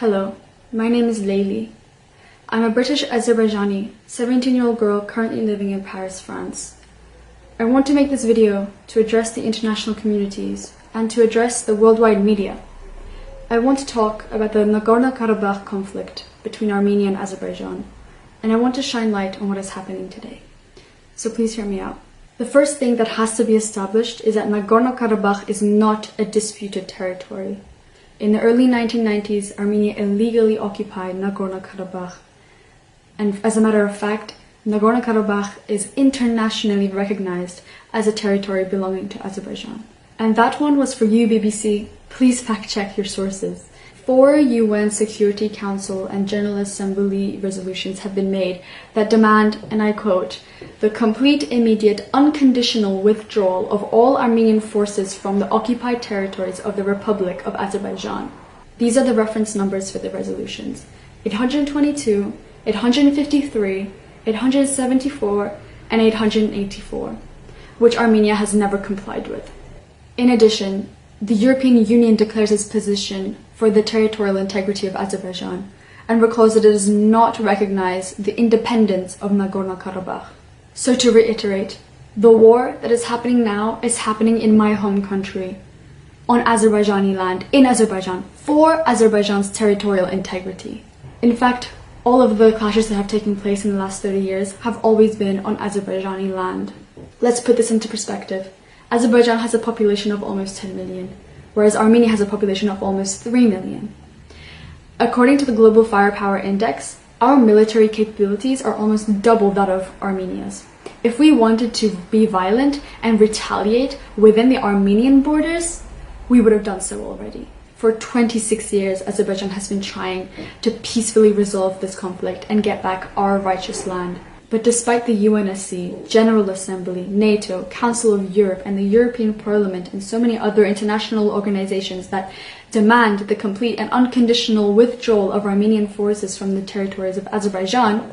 Hello, my name is Layli. I'm a British Azerbaijani, 17-year-old girl currently living in Paris, France. I want to make this video to address the international communities and to address the worldwide media. I want to talk about the Nagorno-Karabakh conflict between Armenia and Azerbaijan, and I want to shine light on what is happening today. So please hear me out. The first thing that has to be established is that Nagorno-Karabakh is not a disputed territory. In the early 1990s, Armenia illegally occupied Nagorno-Karabakh. And as a matter of fact, Nagorno-Karabakh is internationally recognized as a territory belonging to Azerbaijan. And that one was for you, BBC. Please fact check your sources. 4 UN Security Council and General Assembly resolutions have been made that demand, and I quote, the complete, immediate, unconditional withdrawal of all Armenian forces from the occupied territories of the Republic of Azerbaijan. These are the reference numbers for the resolutions: 822, 853, 874, and 884, which Armenia has never complied with. In addition, the European Union declares its position for the territorial integrity of Azerbaijan and recalls that it does not recognize the independence of Nagorno-Karabakh. So to reiterate, the war that is happening now is happening in my home country, on Azerbaijani land, in Azerbaijan, for Azerbaijan's territorial integrity. In fact, all of the clashes that have taken place in the last 30 years have always been on Azerbaijani land. Let's put this into perspective. Azerbaijan has a population of almost 10 million, whereas Armenia has a population of almost 3 million. According to the Global Firepower Index, our military capabilities are almost double that of Armenia's. If we wanted to be violent and retaliate within the Armenian borders, we would have done so already. For 26 years, Azerbaijan has been trying to peacefully resolve this conflict and get back our righteous land. But despite the UNSC, General Assembly, NATO, Council of Europe, and the European Parliament, and so many other international organizations that demand the complete and unconditional withdrawal of Armenian forces from the territories of Azerbaijan,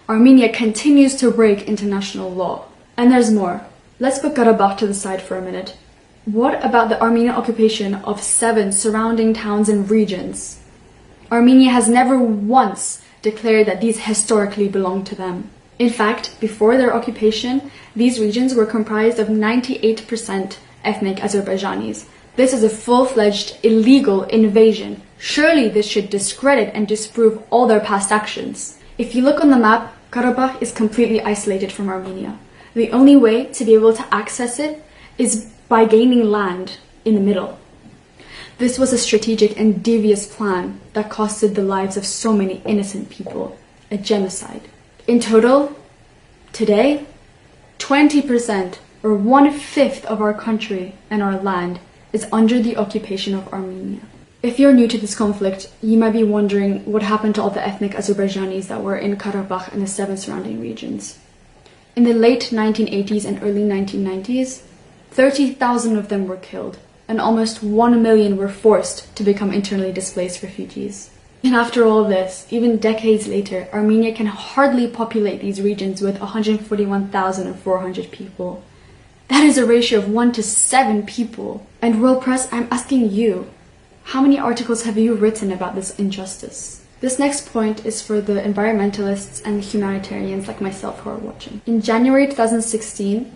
Armenia continues to break international law. And there's more. Let's put Karabakh to the side for a minute. What about the Armenian occupation of 7 surrounding towns and regions? Armenia has never once declared that these historically belong to them. In fact, before their occupation, these regions were comprised of 98% ethnic Azerbaijanis. This is a full-fledged illegal invasion. Surely this should discredit and disprove all their past actions. If you look on the map, Karabakh is completely isolated from Armenia. The only way to be able to access it is by gaining land in the middle. This was a strategic and devious plan that costed the lives of so many innocent people, a genocide. In total, today, 20% or 1/5 of our country and our land is under the occupation of Armenia. If you're new to this conflict, you might be wondering what happened to all the ethnic Azerbaijanis that were in Karabakh and the 7 surrounding regions. In the late 1980s and early 1990s, 30,000 of them were killed, and almost 1 million were forced to become internally displaced refugees. And after all this, even decades later, Armenia can hardly populate these regions with 141,400 people. That is a ratio of 1 to 7 people. And World Press, I'm asking you, how many articles have you written about this injustice? This next point is for the environmentalists and humanitarians like myself who are watching. In January 2016,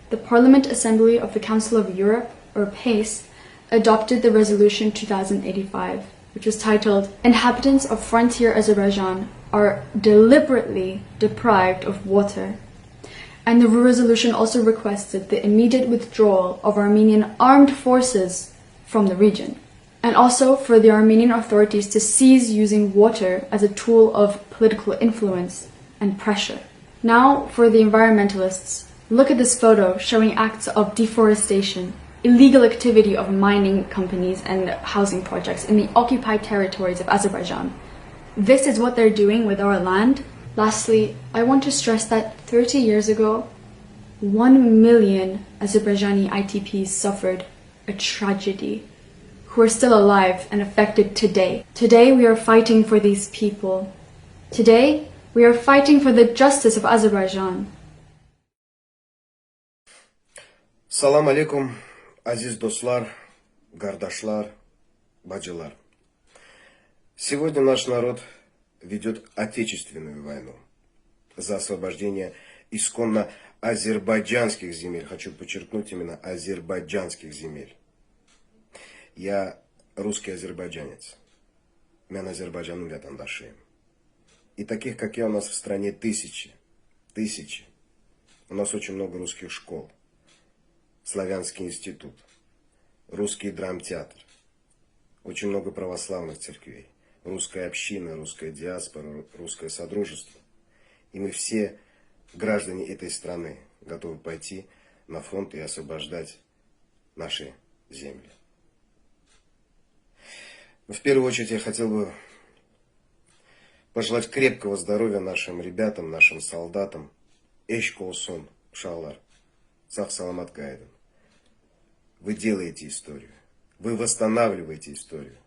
the Parliament Assembly of the Council of Europe, or PACE, adopted the Resolution 2085. Which was titled, Inhabitants of Frontier Azerbaijan are deliberately deprived of water. And the resolution also requested the immediate withdrawal of Armenian armed forces from the region. And also for the Armenian authorities to cease using water as a tool of political influence and pressure. Now for the environmentalists, look at this photo showing acts of deforestation, illegal activity of mining companies and housing projects in the occupied territories of Azerbaijan. This is what they're doing with our land. Lastly, I want to stress that 30 years ago, 1 million Azerbaijani ITPs suffered a tragedy, who are still alive and affected today. Today we are fighting for these people. Today we are fighting for the justice of Azerbaijan. Salam alaikum. Aziz dostlar, qardaşlar, bacılar. Сегодня наш народ ведет отечественную войну за освобождение исконно азербайджанских земель. Хочу подчеркнуть именно азербайджанских земель. Я русский азербайджанец. Мен Азербайджанның ватандашıyım. И таких, как я, у нас в стране тысячи. Тысячи. У нас очень много русских школ. Славянский институт. Русский драмтеатр. Очень много православных церквей. Русская община, русская диаспора, русское содружество. И мы все, граждане этой страны, готовы пойти на фронт и освобождать наши земли. Но в первую очередь я хотел бы пожелать крепкого здоровья нашим ребятам, нашим солдатам. Эшк олсун, шалар, сах саламат гайден. Вы делаете историю. Вы восстанавливаете историю.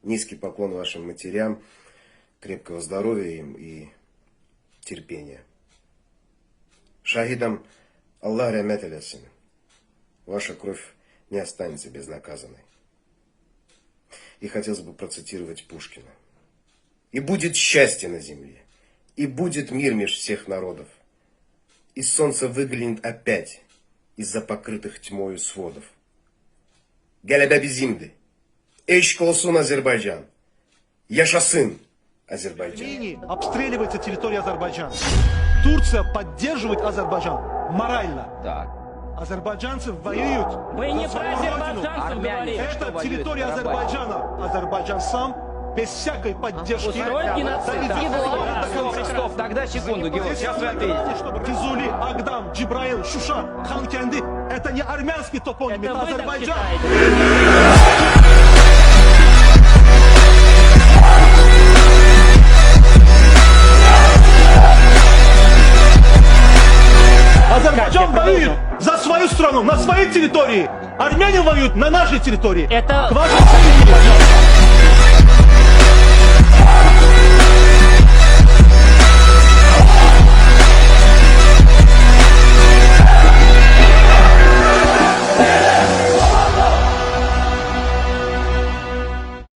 Низкий поклон вашим матерям, крепкого здоровья им и терпения. Шахидам Аллах рахмат eylesin. Ваша кровь не останется безнаказанной. И хотелось бы процитировать Пушкина. И будет счастье на земле, и будет мир меж всех народов. И солнце выглянет опять из-за покрытых тьмою сводов. Гелебе bizimdi. Eşk olsun Azerbaycan. Yaşasın Азербайджан. Обстреливается территория Азербайджана. Турция поддерживает Азербайджан морально. Так. Азербайджанцы воюют. Мы не за про свою азербайджанцев родину. говорим. Это территория Азербайджана. Азербайджан сам, без всякой поддержки. Устроить геноцид. Стоп, тогда секунду, Георгий, сейчас вы ответите. Физули, Агдам, Джибраил, Шуша, Ханкенди. Это не армянский топоним, это вы так Азербайджан. считаете. Азербайджан воюет за свою страну, на своей территории. Армяне воюют на нашей территории. Это... К вашим, пожалуйста.